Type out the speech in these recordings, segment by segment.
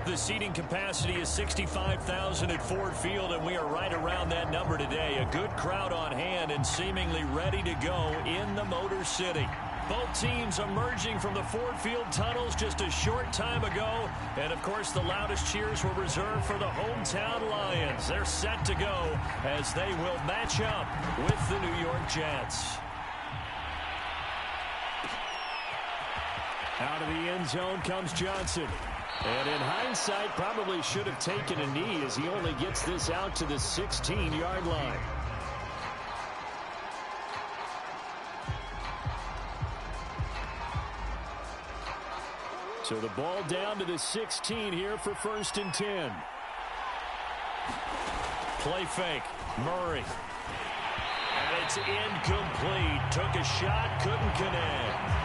The seating capacity is 65,000 at Ford Field, and we are right around that number today. A good crowd on hand and seemingly ready to go in the Motor City. Both teams emerging from the Ford Field tunnels just a short time ago. And, of course, the loudest cheers were reserved for the hometown Lions. They're set to go as they will match up with the New York Jets. Out of the end zone comes Johnson. And in hindsight, probably should have taken a knee as he only gets this out to the 16-yard line. So the ball down to the 16 here for 1st and 10. Play fake. Murray. And it's incomplete. Took a shot, couldn't connect.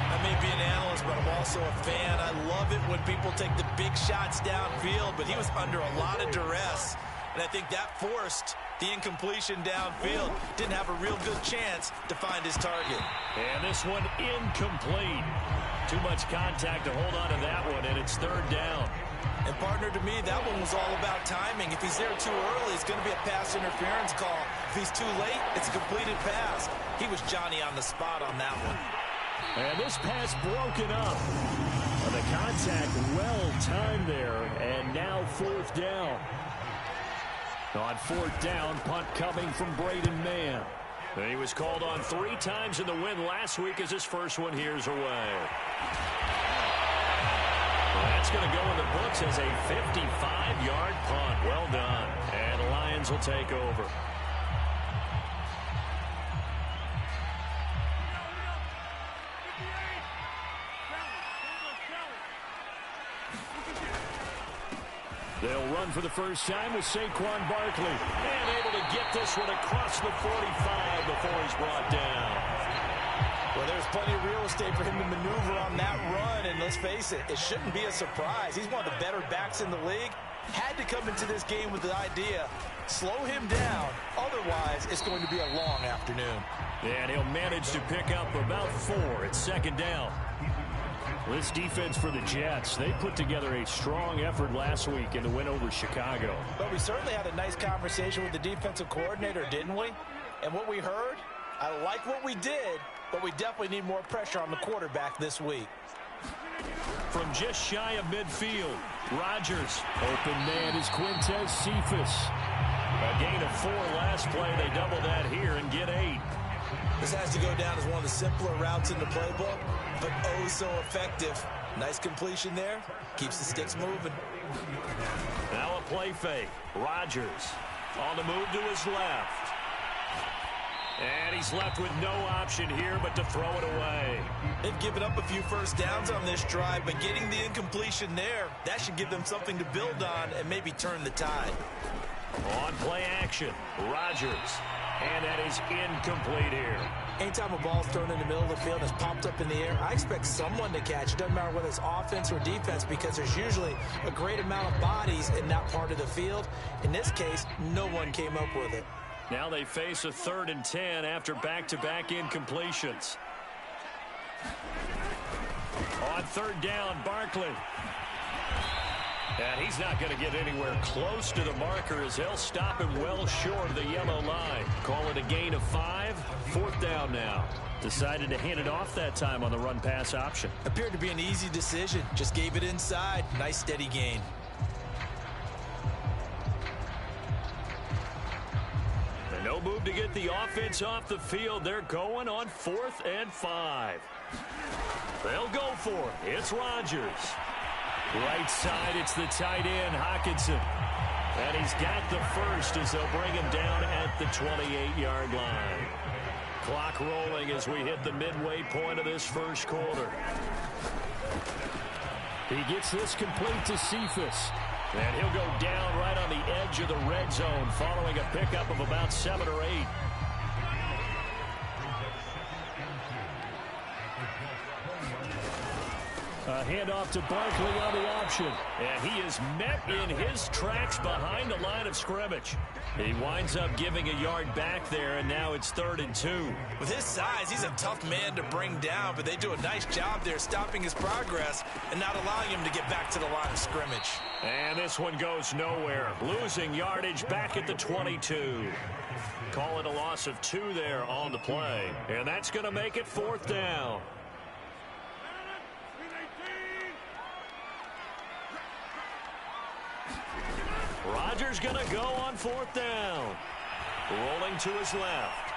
I may be an analyst, but I'm also a fan. I love it when people take the big shots downfield, but he was under a lot of duress. And I think that forced the incompletion downfield. Didn't have a real good chance to find his target. And this one incomplete. Too much contact to hold on to that one, and it's 3rd down. And, partner, to me, that one was all about timing. If he's there too early, it's going to be a pass interference call. If he's too late, it's a completed pass. He was Johnny on the spot on that one. And this pass broken up. The contact well-timed there, and now 4th down. On 4th down, punt coming from Braden Mann. And he was called on 3 times in the win last week as his first one here's away. Well, that's going to go in the books as a 55-yard punt. Well done. And the Lions will take over. They'll run for the first time with Saquon Barkley. And able to get this one across the 45 before he's brought down. Well, there's plenty of real estate for him to maneuver on that run. And let's face it, it shouldn't be a surprise. He's one of the better backs in the league. Had to come into this game with the idea, slow him down. Otherwise, it's going to be a long afternoon. And he'll manage to pick up about 4 at 2nd down. This defense for the Jets, they put together a strong effort last week in the win over Chicago. But we certainly had a nice conversation with the defensive coordinator, didn't we? And what we heard, I like what we did, but we definitely need more pressure on the quarterback this week. From just shy of midfield, Rodgers. Open man is Quintez Cephus. A gain of 4 last play. They double that here and get 8. This has to go down as one of the simpler routes in the playbook, but oh so effective. Nice completion there. Keeps the sticks moving. Now a play fake. Rodgers on the move to his left. And he's left with no option here but to throw it away. They've given up a few first downs on this drive, but getting the incompletion there, that should give them something to build on and maybe turn the tide. On play action, Rodgers. And that is incomplete here. Anytime a ball's thrown in the middle of the field and it's popped up in the air, I expect someone to catch. It doesn't matter whether it's offense or defense because there's usually a great amount of bodies in that part of the field. In this case, no one came up with it. Now they face a 3rd and 10 after back-to-back incompletions. On 3rd down, Barkley. And he's not going to get anywhere close to the marker as they'll stop him well short of the yellow line. Call it a gain of 5. 4th down now. Decided to hand it off that time on the run-pass option. Appeared to be an easy decision. Just gave it inside. Nice steady gain. And no move to get the offense off the field. They're going on 4th and 5. They'll go for it. It's Rodgers. Right side, it's the tight end, Hockenson. And he's got the first as they'll bring him down at the 28-yard line. Clock rolling as we hit the midway point of this first quarter. He gets this complete to Cephus. And he'll go down right on the edge of the red zone following a pickup of about 7 or 8. A handoff to Barkley on the option. And he is met in his tracks behind the line of scrimmage. He winds up giving a yard back there, and now it's 3rd and 2. With his size, he's a tough man to bring down, but they do a nice job there stopping his progress and not allowing him to get back to the line of scrimmage. And this one goes nowhere. Losing yardage back at the 22. Call it a loss of 2 there on the play. And that's going to make it 4th down. Rodgers going to go on 4th down. Rolling to his left.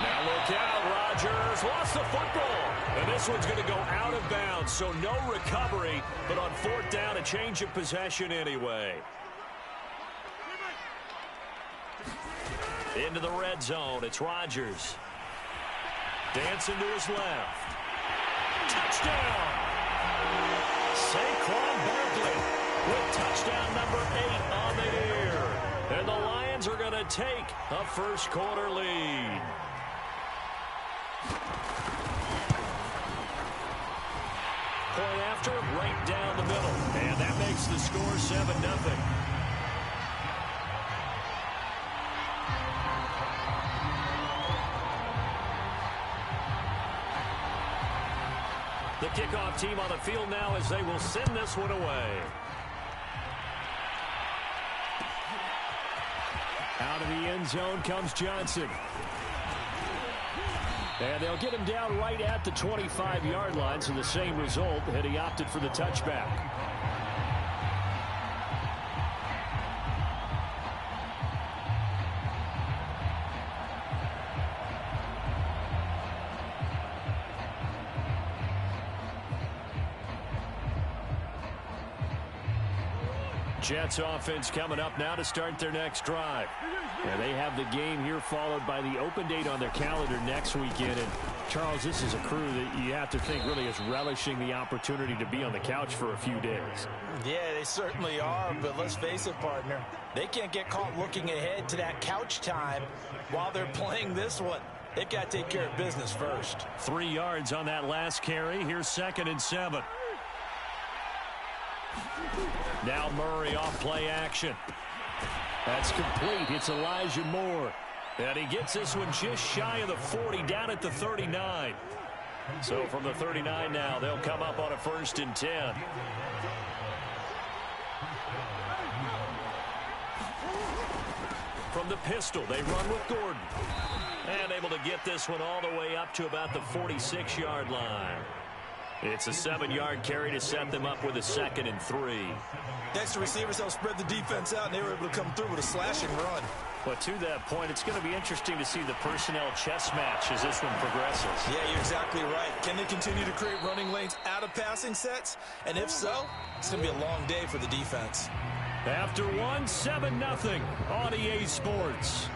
Now look out, Rodgers lost the football. And this one's going to go out of bounds, so no recovery, but on 4th down, a change of possession anyway. Into the red zone, it's Rodgers. Dancing to his left. Touchdown! Saquon Barkley with touchdown number 8 on the year. And the Lions are going to take a first-quarter lead. Point after, right down the middle. And that makes the score 7-0. The kickoff team on the field now as they will send this one away. Out of the end zone comes Johnson. And they'll get him down right at the 25-yard line, so the same result had he opted for the touchback. Jets offense coming up now to start their next drive. And they have the game here followed by the open date on their calendar next weekend. And Charles, this is a crew that you have to think really is relishing the opportunity to be on the couch for a few days. Yeah, they certainly are, but let's face it, partner. They can't get caught looking ahead to that couch time while they're playing this one. They've got to take care of business first. 3 yards on that last carry. Here's 2nd and 7. Now Murray off play action. That's complete. It's Elijah Moore. And he gets this one just shy of the 40, down at the 39. So from the 39 now, they'll come up on a 1st and 10. From the pistol, they run with Gordon. And able to get this one all the way up to about the 46-yard line. It's a 7-yard carry to set them up with a 2nd and 3. Extra receivers help spread the defense out, and they were able to come through with a slashing run. But to that point, it's going to be interesting to see the personnel chess match as this one progresses. Yeah, you're exactly right. Can they continue to create running lanes out of passing sets? And if so, it's going to be a long day for the defense. After 7-0 on EA Sports.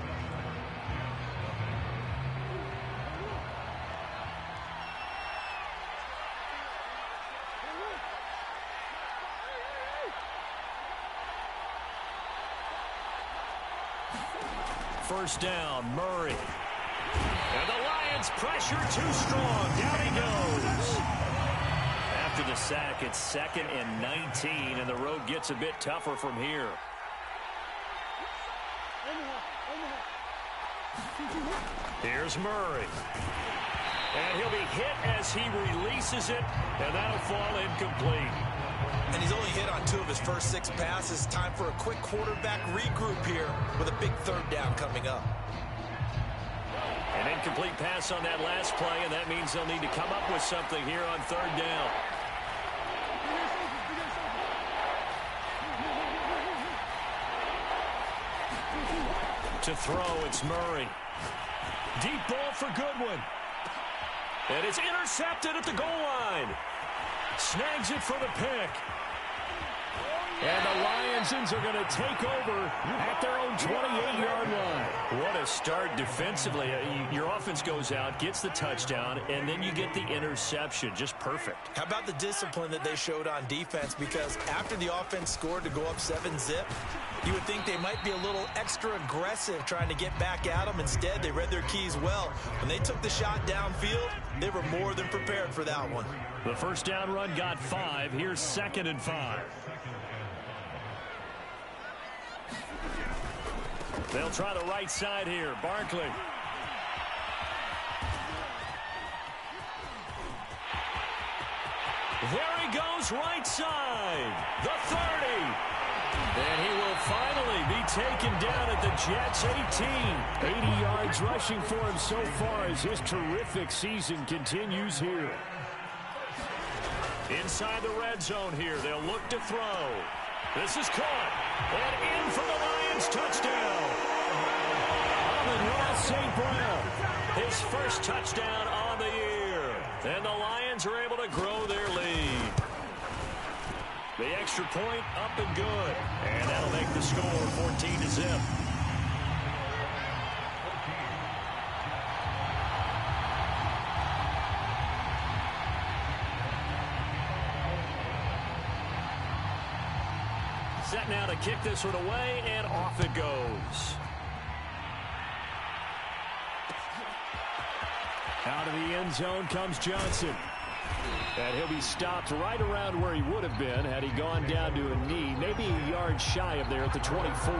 First down, Murray. And the Lions pressure too strong. Down he goes. After the sack, it's 2nd and 19, and the road gets a bit tougher from here. Here's Murray. And he'll be hit as he releases it, and that'll fall incomplete. And he's only hit on 2 of his first 6 passes. Time for a quick quarterback regroup here with a big 3rd down coming up. An incomplete pass on that last play, and that means they'll need to come up with something here on 3rd down. To throw, it's Murray. Deep ball for Goodwin. And it's intercepted at the goal line. Snags it for the pick. And the Lions are going to take over at their own 28-yard line. What a start defensively. Your offense goes out, gets the touchdown, and then you get the interception. Just perfect. How about the discipline that they showed on defense? Because after the offense scored to go up 7-zip, you would think they might be a little extra aggressive trying to get back at them. Instead, they read their keys well. When they took the shot downfield, they were more than prepared for that one. The first down run got 5. Here's 2nd and 5. They'll try the right side here. Barkley. There he goes, right side. The 30. And he will finally be taken down at the Jets' 18. 80 yards rushing for him so far as his terrific season continues here. Inside the red zone here. They'll look to throw. This is caught. And in for the Lions touchdown. Amon-Ra St. Brown. His first touchdown on the year. And the Lions are able to grow their lead. The extra point up and good. And that'll make the score 14-zip. Set now to kick this one away, and off it goes. Out of the end zone comes Johnson. And he'll be stopped right around where he would have been had he gone down to a knee, maybe a yard shy of there at the 24.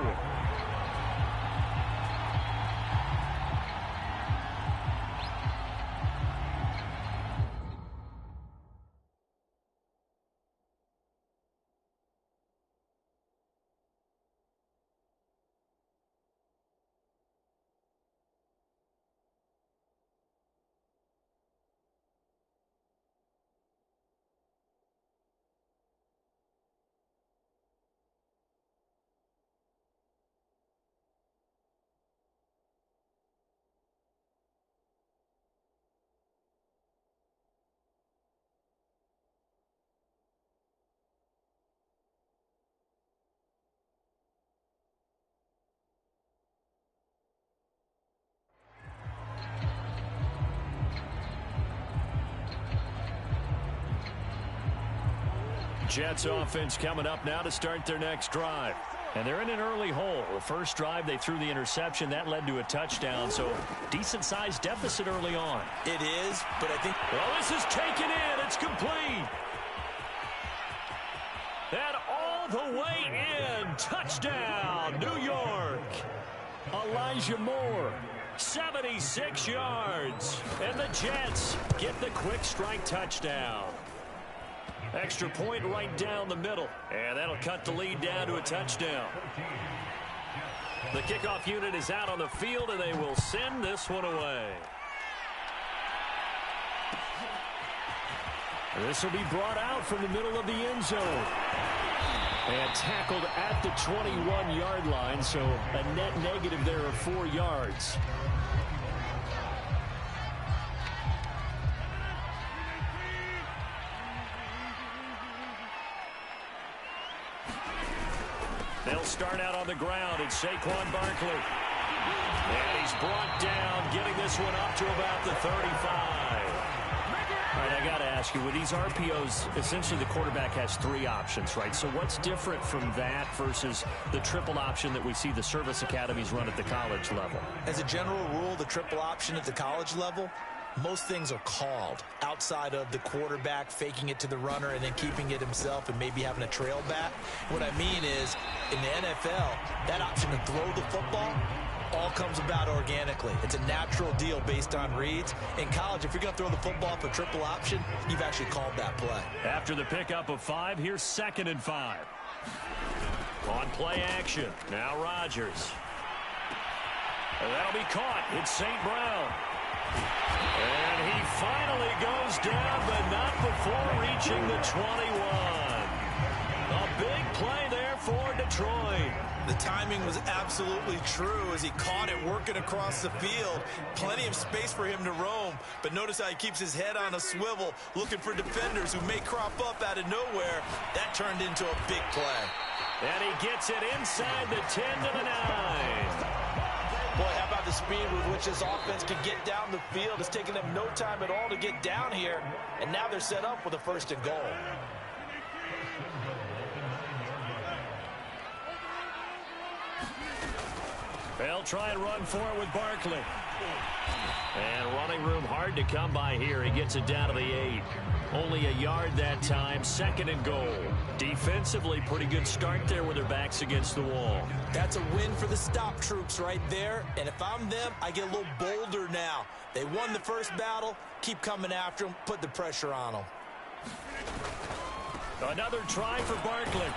Jets offense coming up now to start their next drive. And they're in an early hole. The first drive, they threw the interception. That led to a touchdown, so decent-sized deficit early on. It is, but I think... Well, this is taken in. It's complete. And all the way in. Touchdown, New York. Elijah Moore. 76 yards. And the Jets get the quick strike touchdown. Extra point right down the middle. And that'll cut the lead down to a touchdown. The kickoff unit is out on the field, and they will send this one away. This will be brought out from the middle of the end zone. And tackled at the 21-yard line, so a net negative there of 4 yards. They'll start out on the ground. It's Saquon Barkley. And he's brought down, getting this one up to about the 35. All right, I got to ask you, with these RPOs, essentially the quarterback has 3 options, right? So what's different from that versus the triple option that we see the service academies run at the college level? As a general rule, the triple option at the college level, most things are called outside of the quarterback faking it to the runner and then keeping it himself and maybe having a trail back. What I mean is, in the NFL, that option to throw the football all comes about organically. It's a natural deal based on reads. In college, if you're going to throw the football for triple option, you've actually called that play. After the pickup of 5, here's 2nd and 5. On play action, now Rodgers. And that'll be caught. It's St. Brown. And he finally goes down, but not before reaching the 21. A big play there for Detroit. The timing was absolutely true as he caught it working across the field. Plenty of space for him to roam, but notice how he keeps his head on a swivel looking for defenders who may crop up out of nowhere. That turned into a big play. And he gets it inside the 10 to the 9. Boy, how about the speed with which this offense could get down the field? It's taken them no time at all to get down here, and now they're set up with a 1st and goal. They'll try and run for it with Barkley. And running room hard to come by here. He gets it down to the 8. Only a yard that time, 2nd and goal. Defensively, pretty good start there with their backs against the wall. That's a win for the stop troops right there. And if I'm them, I get a little bolder now. They won the first battle. Keep coming after them. Put the pressure on them. Another try for Barkley.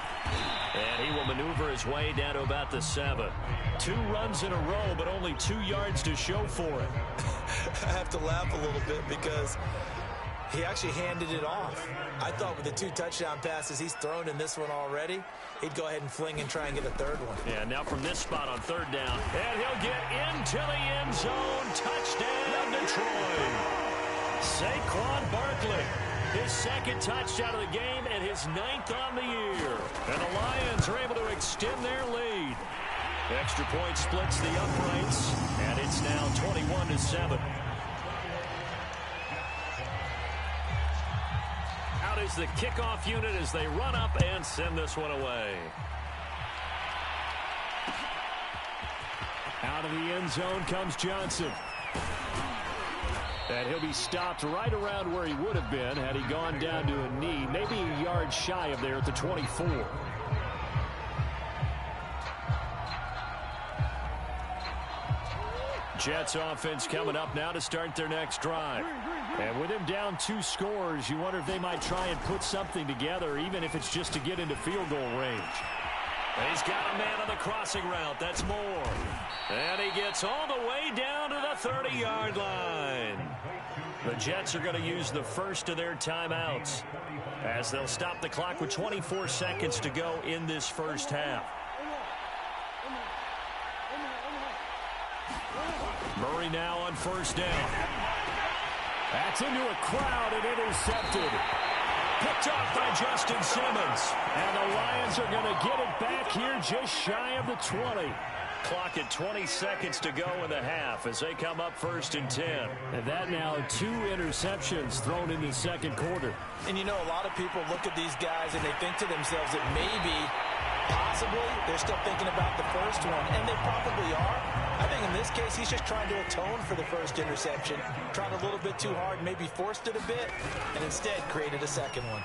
And he will maneuver his way down to about the 7. 2 runs in a row, but only 2 yards to show for it. I have to laugh a little bit because he actually handed it off. I thought with the 2 touchdown passes he's thrown in this one already, he'd go ahead and fling and try and get a 3rd one. Yeah, now from this spot on 3rd down. And he'll get into the end zone. Touchdown, Detroit. Saquon Barkley. His 2nd touchdown of the game and his 9th on the year. And the Lions are able to extend their lead. Extra point splits the uprights, and it's now 21-7. Out is the kickoff unit as they run up and send this one away. Out of the end zone comes Johnson. And he'll be stopped right around where he would have been had he gone down to a knee, maybe a yard shy of there at the 24. Jets offense coming up now to start their next drive. And with him down 2 scores, you wonder if they might try and put something together, even if it's just to get into field goal range. And he's got a man on the crossing route. That's Moore. And he gets all the way down to the 30-yard line. The Jets are going to use the first of their timeouts as they'll stop the clock with 24 seconds to go in this first half. Murray now on 1st down. That's into a crowd and intercepted. Picked off by Justin Simmons. And the Lions are going to get it back here just shy of the 20. Clock at 20 seconds to go in the half as they come up 1st and 10. And that now 2 interceptions thrown in the 2nd quarter. And you know, a lot of people look at these guys and they think to themselves that maybe, possibly, they're still thinking about the first one. And they probably are. I think in this case, he's just trying to atone for the first interception. Tried a little bit too hard, maybe forced it a bit, and instead created a 2nd one.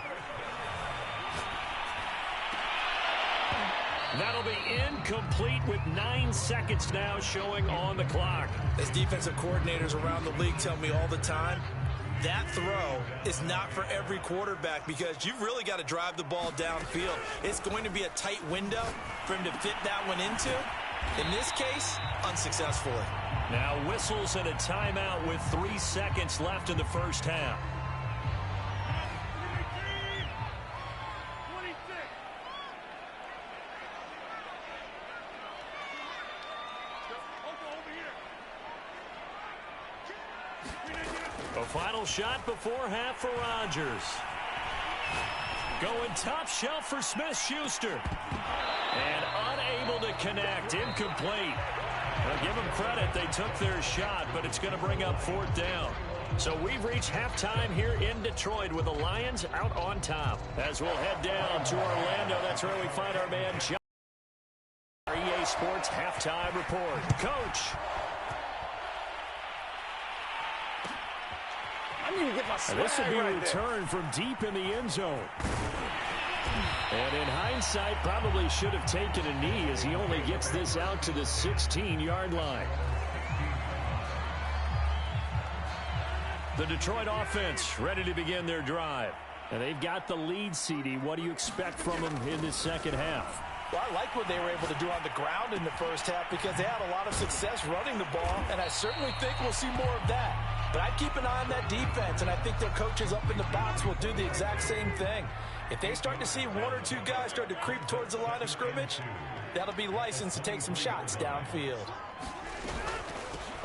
That'll be incomplete with 9 seconds now showing on the clock. As defensive coordinators around the league tell me all the time, that throw is not for every quarterback because you've really got to drive the ball downfield. It's going to be a tight window for him to fit that one into. In this case, unsuccessfully. Now whistles and a timeout with 3 seconds left in the first half. A final shot before half for Rodgers. Going top shelf for Smith-Schuster. And unable to connect. Incomplete. Well, give them credit. They took their shot, but it's going to bring up 4th down. So we've reached halftime here in Detroit with the Lions out on top. As we'll head down to Orlando, that's where we find our man John. Our EA Sports halftime report. Coach. This will be a return from deep in the end zone. And in hindsight, probably should have taken a knee as he only gets this out to the 16-yard line. The Detroit offense ready to begin their drive. And they've got the lead, CD. What do you expect from them in the second half? Well, I like what they were able to do on the ground in the first half because they had a lot of success running the ball, and I certainly think we'll see more of that. But I'd keep an eye on that defense, and I think their coaches up in the box will do the exact same thing. If they start to see one or two guys start to creep towards the line of scrimmage, that'll be licensed to take some shots downfield.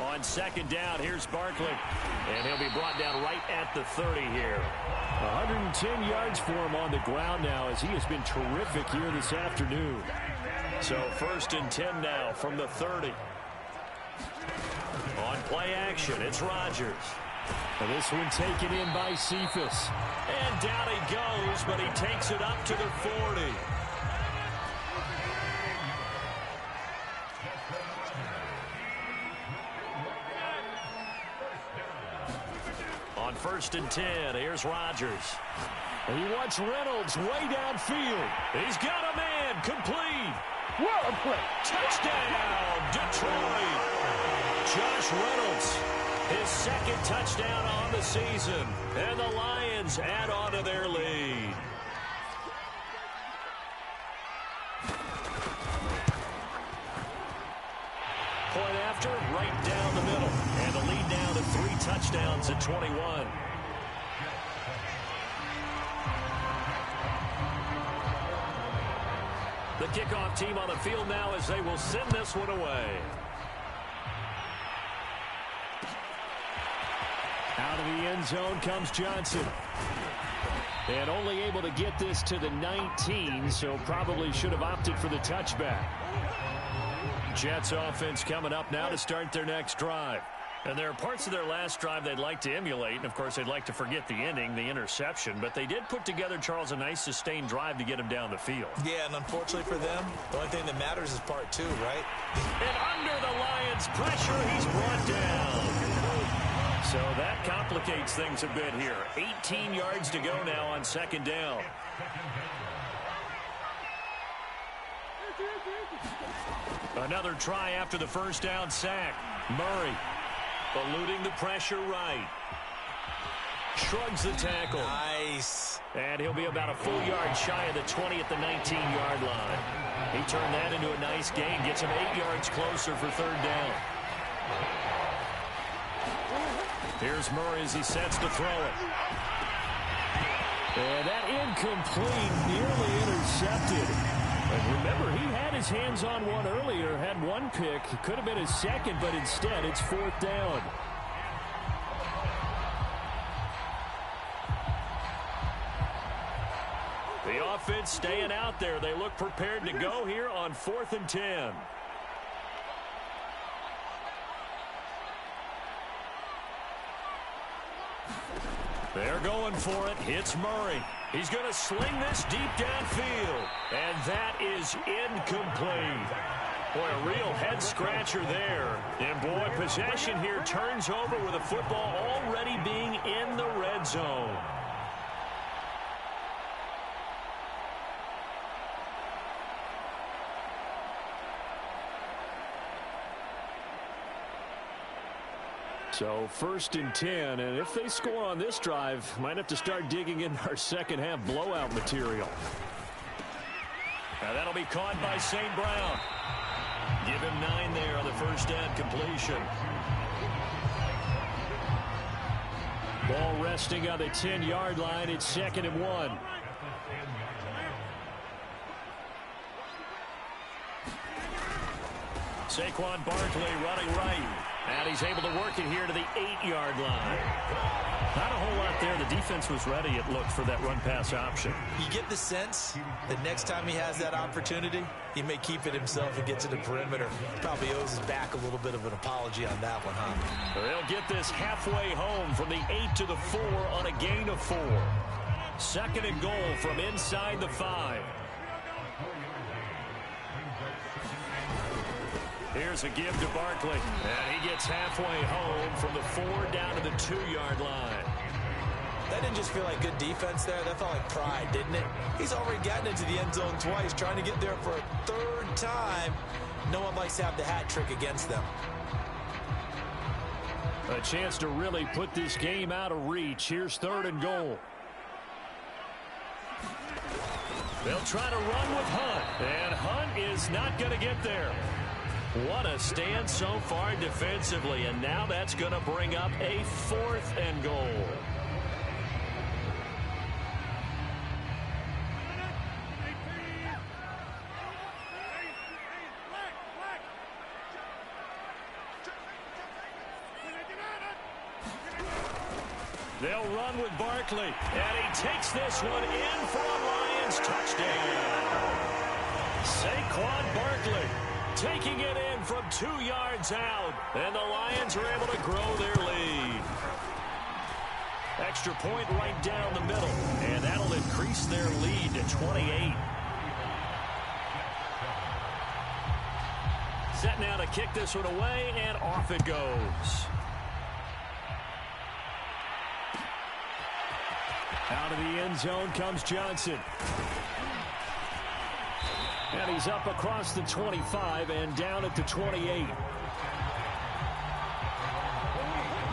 On second down, here's Barkley. And he'll be brought down right at the 30 here. 110 yards for him on the ground now as he has been terrific here this afternoon. So 1st and 10 now from the 30. On play action, it's Rodgers. And this one taken in by Cephas. And down he goes, but he takes it up to the 40. On 1st and 10, here's Rodgers. And he wants Reynolds way downfield. He's got a man, complete. What a play. Touchdown, Detroit. Josh Reynolds, his 2nd touchdown on the season. And the Lions add on to their lead. Point after, right down the middle. And the lead now to 3 touchdowns at 21. The kickoff team on the field now as they will send this one away. Out of the end zone comes Johnson. And only able to get this to the 19, so probably should have opted for the touchback. Jets offense coming up now to start their next drive. And there are parts of their last drive they'd like to emulate, and of course they'd like to forget the ending, the interception, but they did put together, Charles, a nice sustained drive to get him down the field. Yeah, and unfortunately for them, the only thing that matters is part 2, right? And under the Lions' pressure, he's brought down. So that complicates things a bit here. 18 yards to go now on 2nd down. Another try after the 1st down sack. Murray eluding the pressure right. Shrugs the tackle. Nice. And he'll be about a full yard shy of the 20 at the 19-yard line. He turned that into a nice gain. Gets him 8 yards closer for 3rd down. Here's Murray as he sets to throw it. And that incomplete, nearly intercepted. And remember, he had his hands on one earlier, had one pick. It could have been his 2nd, but instead it's 4th down. The offense staying out there. They look prepared to go here on 4th and 10. They're going for it. It's Murray. He's going to sling this deep downfield. And that is incomplete. Boy, a real head-scratcher there. And, boy, possession here turns over with the football already being in the red zone. So 1st and 10, and if they score on this drive, might have to start digging in our second-half blowout material. Now that'll be caught by St. Brown. Give him 9 there on the 1st down completion. Ball resting on the 10-yard line. It's 2nd and 1. Saquon Barkley running right. And he's able to work it here to the 8-yard line. Not a whole lot there. The defense was ready, it looked, for that run-pass option. You get the sense that next time he has that opportunity, he may keep it himself and get to the perimeter. Probably owes his back a little bit of an apology on that one, huh? They'll get this halfway home from the 8 to the 4 on a gain of 4. 2nd and goal from inside the 5. Here's a give to Barkley. And he gets halfway home from the 4 down to the 2-yard line. That didn't just feel like good defense there. That felt like pride, didn't it? He's already gotten into the end zone twice, trying to get there for a 3rd time. No one likes to have the hat trick against them. A chance to really put this game out of reach. Here's 3rd and goal. They'll try to run with Hunt. And Hunt is not going to get there. What a stand so far defensively, and now that's going to bring up a 4th and goal. They'll run with Barkley, and he takes this one in for a Lions touchdown. Saquon Barkley taking it in from 2 yards out, and the Lions are able to grow their lead. Extra point right down the middle, and that'll increase their lead to 28. Set now to kick this one away, and off it goes. Out of the end zone comes Johnson. And he's up across the 25 and down at the 28.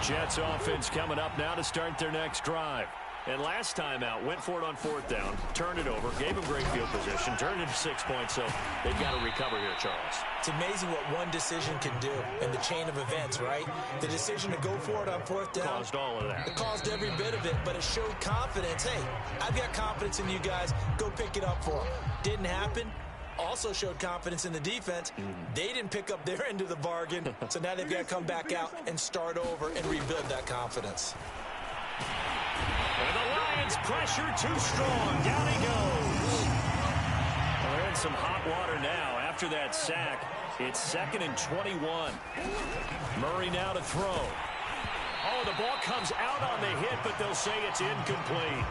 Jets offense coming up now to start their next drive. And last time out, went for it on 4th down, turned it over, gave him great field position, turned it to 6 points, so they've got to recover here, Charles. It's amazing what one decision can do in the chain of events, right? The decision to go for it on 4th down. Caused all of that. It caused every bit of it, but it showed confidence. Hey, I've got confidence in you guys. Go pick it up for them. Didn't happen. Also showed confidence in the defense. They didn't pick up their end of the bargain, so now they've got to come back out and start over and rebuild that confidence. And the Lions pressure too strong. Down he goes. Well, they're in some hot water now after that sack. It's 2nd and 21. Murray now to throw. Oh, the ball comes out on the hit, but they'll say it's incomplete.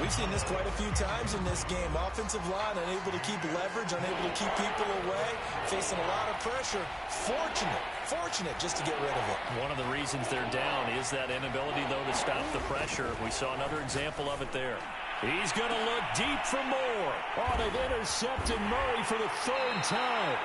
We've seen this quite a few times in this game. Offensive line unable to keep leverage, unable to keep people away, facing a lot of pressure. Fortunate just to get rid of it. One of the reasons they're down is that inability, though, to stop the pressure. We saw another example of it there. He's going to look deep for more. Oh, they've intercepted Murray for the 3rd time.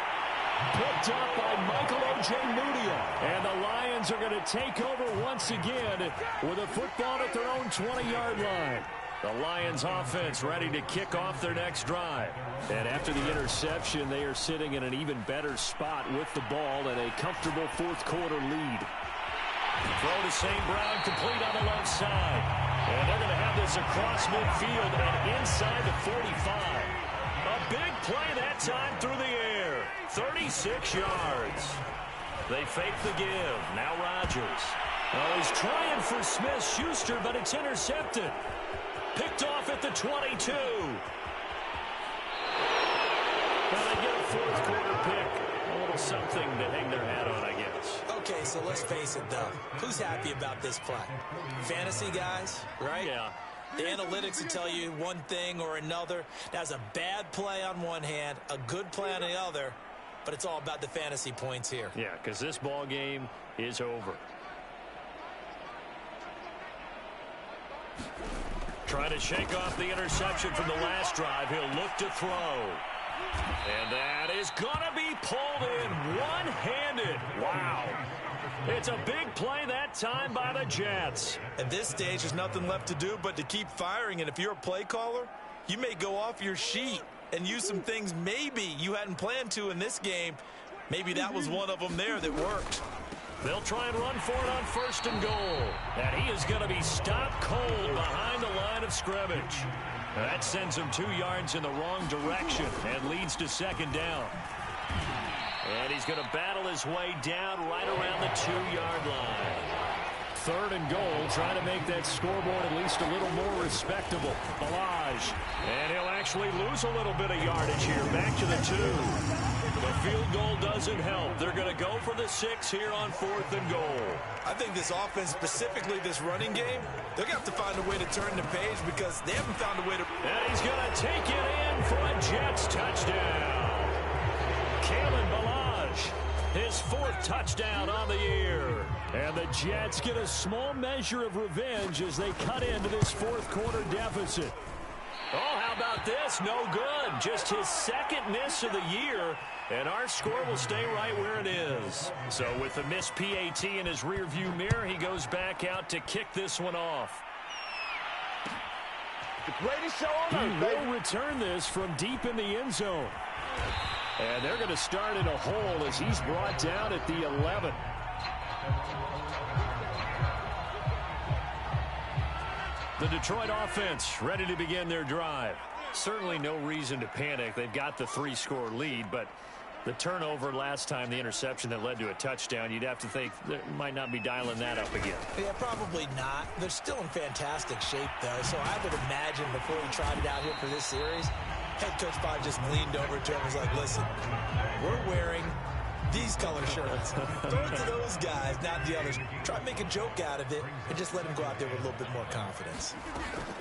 Picked up by Michael Ojemudia. And the Lions are going to take over once again with a football at their own 20-yard line. The Lions offense ready to kick off their next drive. And after the interception, they are sitting in an even better spot with the ball and a comfortable 4th quarter lead. Throw to St. Brown, complete on the left side. And they're going to have this across midfield and inside the 45. A big play that time through the air. 36 yards. They fake the give. Now Rodgers. Oh, he's trying for Smith-Schuster, but it's intercepted. Picked off at the 22. Well, they get a 4th quarter pick. A little something to hang their hat on, I guess. Okay, so let's face it, though. Who's happy about this play? Fantasy guys, right? Yeah. The analytics will tell you one thing or another. That's a bad play on one hand, a good play on the other, but it's all about the fantasy points here. Yeah, because this ball game is over. Trying to shake off the interception from the last drive. He'll look to throw. And that is going to be pulled in one-handed. Wow. It's a big play that time by the Jets. At this stage, there's nothing left to do but to keep firing. And if you're a play caller, you may go off your sheet and use some things maybe you hadn't planned to in this game. Maybe that was one of them there that worked. They'll try and run for it on 1st and goal. And he is going to be stopped cold behind the line of scrimmage. That sends him 2 yards in the wrong direction and leads to 2nd down. And he's going to battle his way down right around the 2-yard line. 3rd and goal, trying to make that scoreboard at least a little more respectable. Ballage. And he'll actually lose a little bit of yardage here. Back to the 2. The field goal doesn't help. They're going to go for the 6 here on 4th and goal. I think this offense, specifically this running game, they're going to have to find a way to turn the page because they haven't found a way to... And he's going to take it in for a Jets touchdown. Kalen Ballage, his 4th touchdown on the year. And the Jets get a small measure of revenge as they cut into this 4th quarter deficit. Oh, how about this? No good. Just his 2nd miss of the year. And our score will stay right where it is. So with the missed PAT in his rearview mirror, he goes back out to kick this one off. He will return this from deep in the end zone. And they're going to start in a hole as he's brought down at the 11. The Detroit offense ready to begin their drive. Certainly no reason to panic. They've got the 3-score lead, but The turnover last time, the interception that led to a touchdown, you'd have to think they might not be dialing that up again. Yeah, probably not. They're still in fantastic shape, though, so I would imagine before he tried it out here for this series, head coach probably just leaned over to him and was like, listen, we're wearing these color shirts. Throw it to those guys, not the others. Try to make a joke out of it and just let him go out there with a little bit more confidence.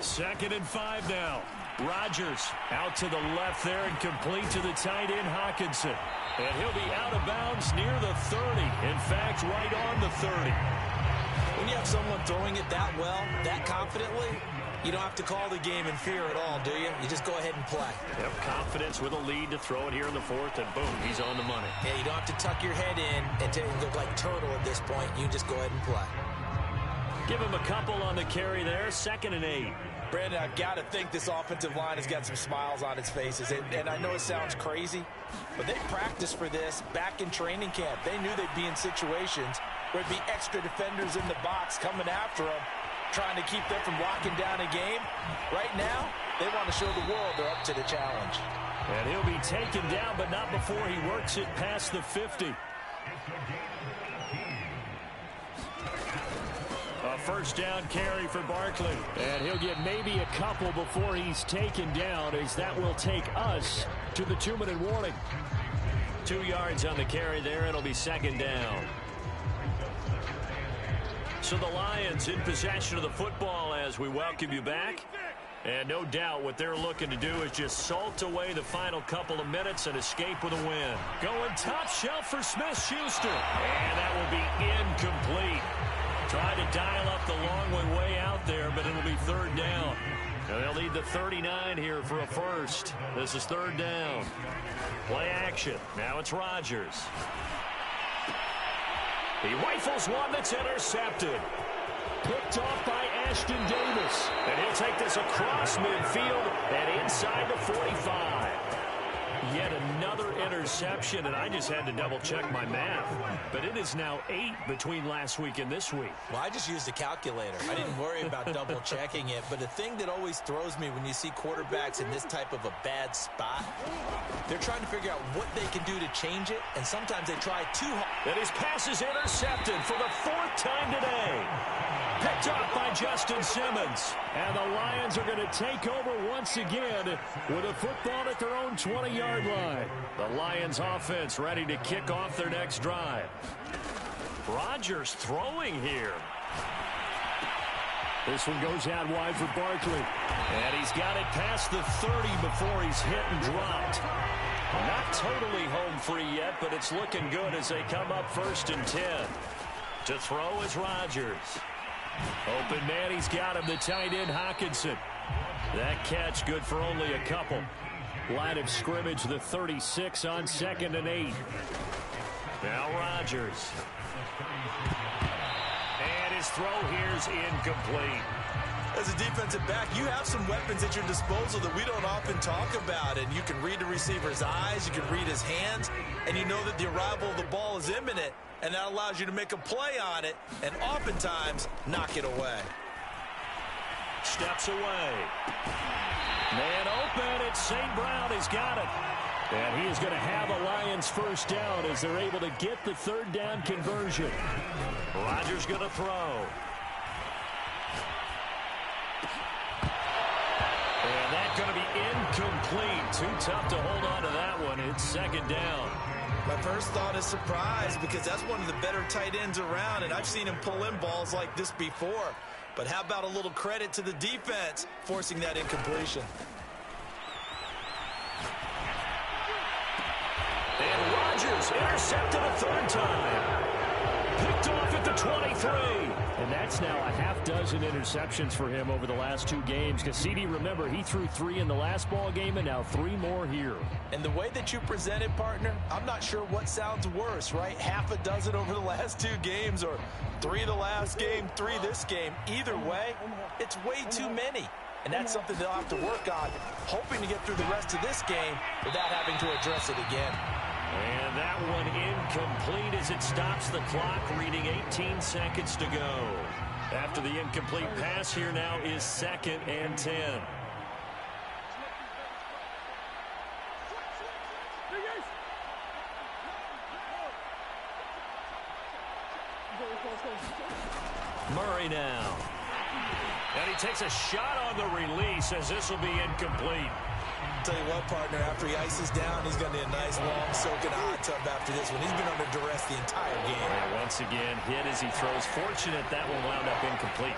2nd and 5 now. Rodgers out to the left there and complete to the tight end Hockenson. And he'll be out of bounds near the 30. In fact, right on the 30. When you have someone throwing it that well, that confidently, you don't have to call the game in fear at all, do you? You just go ahead and play. Yep, confidence with a lead to throw it here in the 4th, and boom, he's on the money. Yeah, you don't have to tuck your head in and look like turtle at this point. You just go ahead and play. Give him a couple on the carry there. 2nd and 8. Brandon, I've got to think this offensive line has got some smiles on its faces. And I know it sounds crazy, but they practiced for this back in training camp. They knew they'd be in situations where there'd be extra defenders in the box coming after them, trying to keep them from locking down a game. Right now, they want to show the world they're up to the challenge. And he'll be taken down, but not before he works it past the 50. A first down carry for Barkley. And he'll get maybe a couple before he's taken down, as that will take us to the 2-minute warning. 2 yards on the carry there. It'll be 2nd down. So the Lions in possession of the football as we welcome you back. And no doubt what they're looking to do is just salt away the final couple of minutes and escape with a win. Going top shelf for Smith-Schuster. And that will be incomplete. Trying to dial up the long way out there, but it'll be 3rd down. And they'll need the 39 here for a first. This is 3rd down. Play action. Now it's Rodgers. He rifles one that's intercepted. Picked off by Ashton Davis. And he'll take this across midfield and inside the 45. Yet another interception, and I just had to double-check my math. But it is now 8 between last week and this week. Well, I just used a calculator. I didn't worry about double-checking it. But the thing that always throws me when you see quarterbacks in this type of a bad spot, they're trying to figure out what they can do to change it, and sometimes they try too hard. And his pass is intercepted for the 4th time today. Picked off by Justin Simmons. And the Lions are going to take over once again with a football at their own 20-yard line. The Lions offense ready to kick off their next drive. Rodgers throwing here. This one goes out wide for Barkley. And he's got it past the 30 before he's hit and dropped. Not totally home free yet, but it's looking good as they come up 1st and 10. To throw is Rodgers. Open man, he's got him, the tight end Hockenson. That catch good for only a couple. Line of scrimmage, the 36 on 2nd and 8. Now Rodgers. And his throw here's incomplete. As a defensive back, you have some weapons at your disposal that we don't often talk about. And you can read the receiver's eyes, you can read his hands, and you know that the arrival of the ball is imminent. And that allows you to make a play on it and oftentimes knock it away. Steps away. Man open. It's St. Brown. He's got it. And he is going to have a Lions first down as they're able to get the 3rd down conversion. Rodgers going to throw. And that's going to be incomplete. Too tough to hold on to that one. It's 2nd down. My first thought is surprise because that's one of the better tight ends around, and I've seen him pull in balls like this before. But how about a little credit to the defense forcing that incompletion? And Rodgers intercepted a 3rd time. Picked off at the 23. And that's now a half dozen interceptions for him over the last 2 games. Because CD, remember, he threw 3 in the last ball game and now 3 more here. And the way that you present it, partner, I'm not sure what sounds worse, right? Half a dozen over the last 2 games or 3 the last game, 3 this game. Either way, it's way too many. And that's something they'll have to work on, hoping to get through the rest of this game without having to address it again. And that one incomplete as it stops the clock, reading 18 seconds to go. After the incomplete pass, here now is 2nd and 10. Murray now. And he takes a shot on the release as this will be incomplete. Tell you what, partner, after he ices down, he's going to need a nice long soak in a hot tub after this one. He's been under duress the entire game. And once again, hit as he throws. Fortunate that one wound up incomplete.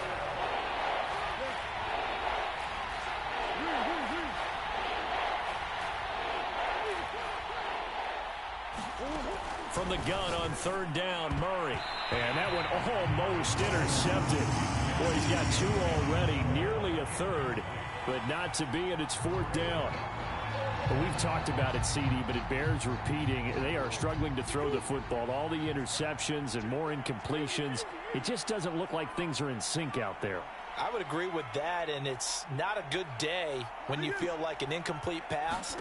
From the gun on third down, Murray. And that one almost intercepted. Boy, he's got two already, nearly a third, but not to be, and it's fourth down. Well, we've talked about it, CD, but it bears repeating. They are struggling to throw the football. All the interceptions and more incompletions. It just doesn't look like things are in sync out there. I would agree with that, and it's not a good day when you feel like an incomplete pass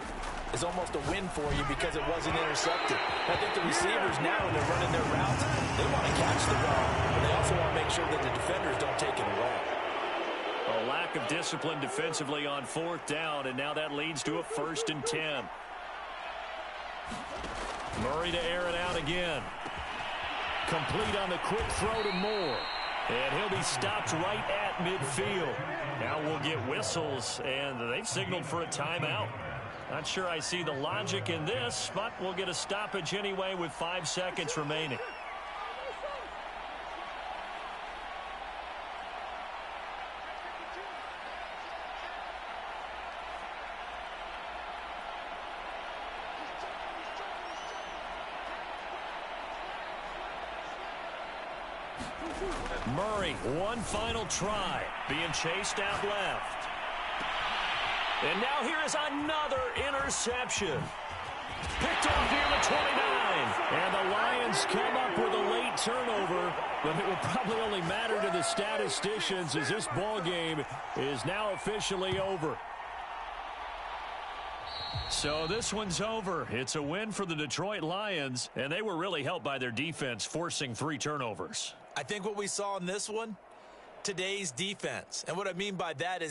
is almost a win for you because it wasn't intercepted. I think the receivers now, when they're running their routes, they want to catch the ball, but they also want to make sure that the defenders don't take it away. A lack of discipline defensively on fourth down, and now that leads to a 1st and 10. Murray to air it out again. Complete on the quick throw to Moore. And he'll be stopped right at midfield. Now we'll get whistles, and they've signaled for a timeout. Not sure I see the logic in this, but we'll get a stoppage anyway with 5 seconds remaining. Murray, one final try, being chased out left. And now here is another interception. Picked off near the 29. And the Lions come up with a late turnover, but it will probably only matter to the statisticians as this ball game is now officially over. So this one's over. It's a win for the Detroit Lions, and they were really helped by their defense forcing 3 turnovers. I think what we saw in this one, today's defense. And what I mean by that is